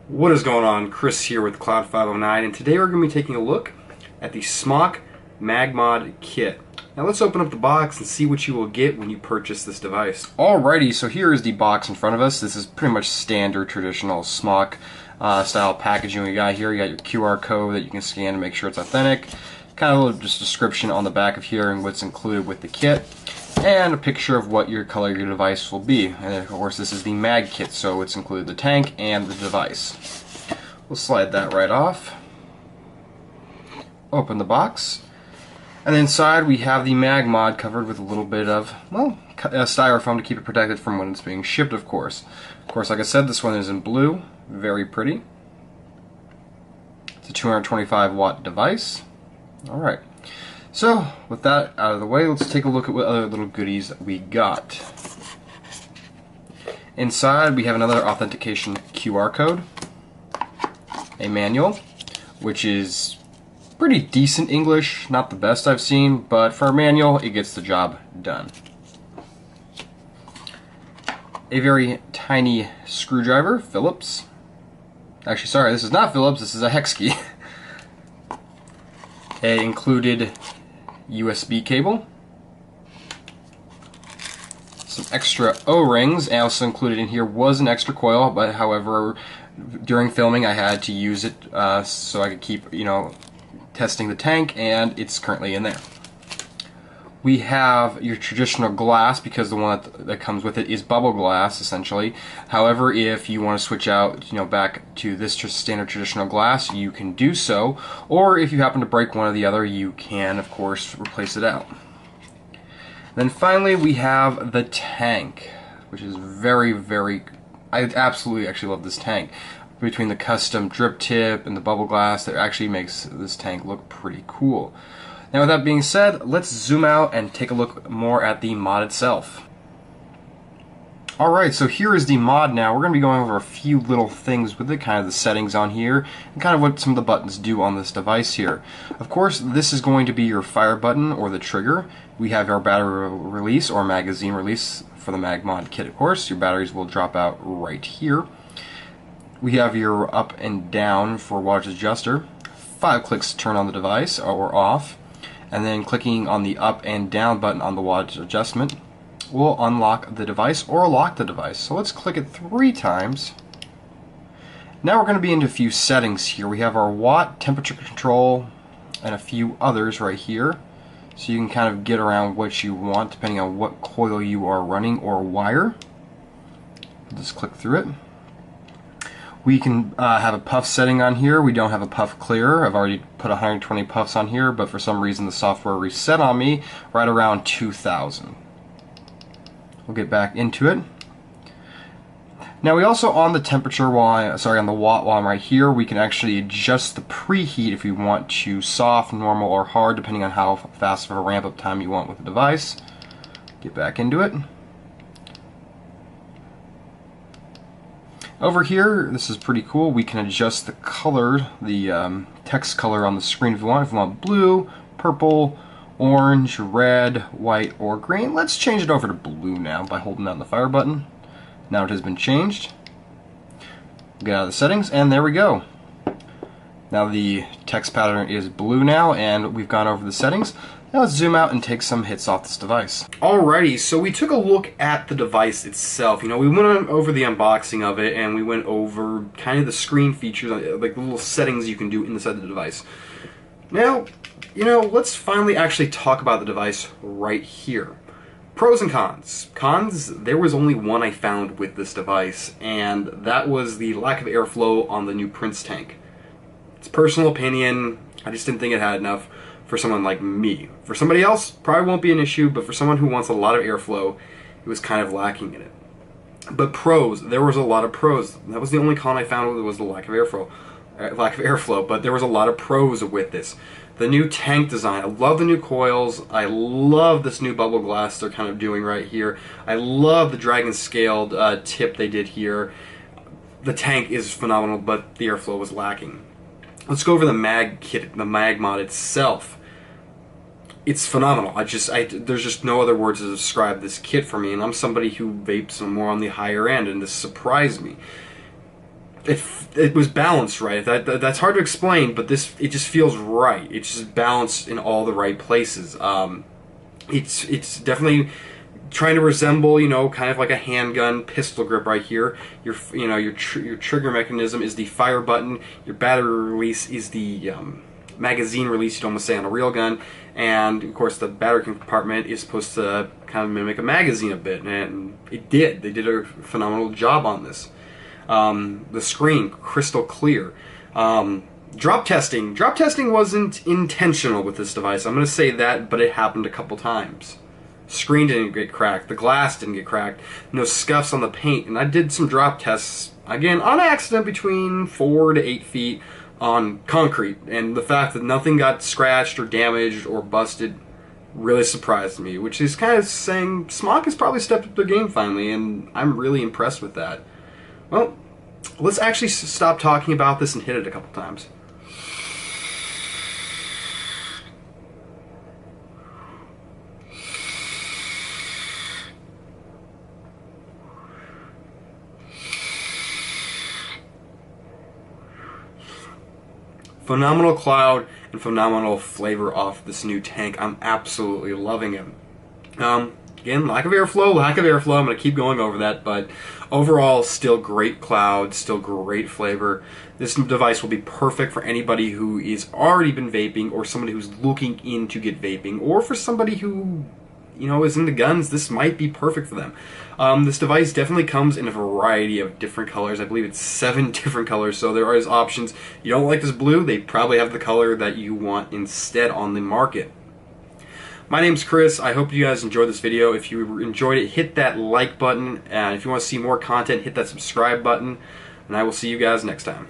What is going on? Chris here with Cloud509, and today we're going to be taking a look at the SMOK MagMod kit. Now let's open up the box and see what you will get when you purchase this device. Alrighty, so here is the box in front of us. This is pretty much standard traditional SMOK style packaging we got here. You got your QR code that you can scan to make sure it's authentic. Kind of a little just description on the back of here and what's included with the kit. And a picture of what your color your device will be. And of course this is the mag kit, so it's included the tank and the device. We'll slide that right off. Open the box. And inside we have the MagMod covered with a little bit of, well, styrofoam to keep it protected from when it's being shipped, of course. Of course, like I said, this one is in blue. Very pretty. It's a 225 watt device. Alright. So, with that out of the way, let's take a look at what other little goodies we got. Inside, we have another authentication QR code, a manual, which is pretty decent English, not the best I've seen, but for a manual, it gets the job done. A very tiny screwdriver, Phillips. Actually, sorry, this is not Phillips, this is a hex key. A included USB cable, some extra O-rings, and also included in here was an extra coil, but however, during filming I had to use it so I could keep, testing the tank, and it's currently in there. We have your traditional glass, because the one that comes with it is bubble glass, essentially. However, if you want to switch out, back to this standard traditional glass, you can do so. Or if you happen to break one or the other, you can, of course, replace it out. Then finally, we have the tank, which is very, very... I absolutely actually love this tank. Between the custom drip tip and the bubble glass, that actually makes this tank look pretty cool. Now with that being said, let's zoom out and take a look more at the mod itself. Alright, so here is the mod now. We're going to be going over a few little things with it, kind of the settings on here, and kind of what some of the buttons do on this device here. Of course, this is going to be your fire button or the trigger. We have our battery release or magazine release for the MagMod kit, of course. Your batteries will drop out right here. We have your up and down for wattage adjuster. 5 clicks to turn on the device or off. And then clicking on the up and down button on the wattage adjustment will unlock the device or lock the device. So let's click it 3 times. Now we're going to be into a few settings here. We have our watt, temperature control, and a few others right here. So you can kind of get around what you want depending on what coil you are running or wire. Just click through it. We can have a puff setting on here. We don't have a puff clear. I've already put 120 puffs on here, but for some reason the software reset on me right around 2000. We'll get back into it. Now we also, on the temperature on the watt while I'm right here, we can actually adjust the preheat if we want to soft, normal, or hard, depending on how fast of a ramp up time you want with the device. Get back into it. Over here, this is pretty cool. We can adjust the color, the text color on the screen if you want. If you want blue, purple, orange, red, white, or green. Let's change it over to blue now by holding down the fire button. Now it has been changed. Get out of the settings, and there we go. Now the text pattern is blue now, and we've gone over the settings. Now let's zoom out and take some hits off this device. Alrighty, so we took a look at the device itself. We went over the unboxing of it, and we went over kind of the screen features, like the little settings you can do inside the device. Now, let's finally actually talk about the device right here. Pros and cons. Cons, there was only one I found with this device, and that was the lack of airflow on the new Prince tank. It's personal opinion, I just didn't think it had enough for someone like me. For somebody else, probably won't be an issue, but for someone who wants a lot of airflow, it was kind of lacking in it. But pros, there was a lot of pros. That was the only con I found, was the lack of airflow, but there was a lot of pros with this. The new tank design, I love the new coils, I love this new bubble glass they're kind of doing right here. I love the dragon scaled tip they did here. The tank is phenomenal, but the airflow was lacking. Let's go over the mag kit, the MagMod itself. It's phenomenal. There's just no other words to describe this kit for me, and I'm somebody who vapes more on the higher end, and this surprised me. it was balanced right. That's hard to explain, but it just feels right. It's just balanced in all the right places. It's definitely trying to resemble, kind of like a handgun pistol grip right here. Your trigger mechanism is the fire button. Your battery release is the magazine release, you'd almost say, on a real gun. And of course, the battery compartment is supposed to kind of mimic a magazine a bit, and it did. They did a phenomenal job on this. The screen, crystal clear. Drop testing. Drop testing wasn't intentional with this device. I'm going to say that, but it happened a couple times. Screen didn't get cracked. The glass didn't get cracked. No scuffs on the paint. And I did some drop tests, again, on accident, between 4 to 8 feet on concrete. And the fact that nothing got scratched or damaged or busted really surprised me, which is kind of saying SMOK has probably stepped up their game finally, and I'm really impressed with that. Well, let's actually stop talking about this and hit it a couple times. Phenomenal cloud and phenomenal flavor off this new tank. I'm absolutely loving it. Again, lack of airflow. I'm going to keep going over that, but overall, still great cloud, still great flavor. This device will be perfect for anybody who is already been vaping, or somebody who's looking in to get vaping, or for somebody who is into guns. This might be perfect for them. This device definitely comes in a variety of different colors. I believe it's 7 different colors, so there are options. You don't like this blue, they probably have the color that you want instead on the market. My name's Chris. I hope you guys enjoyed this video. If you enjoyed it, hit that like button, and if you want to see more content, hit that subscribe button, and I will see you guys next time.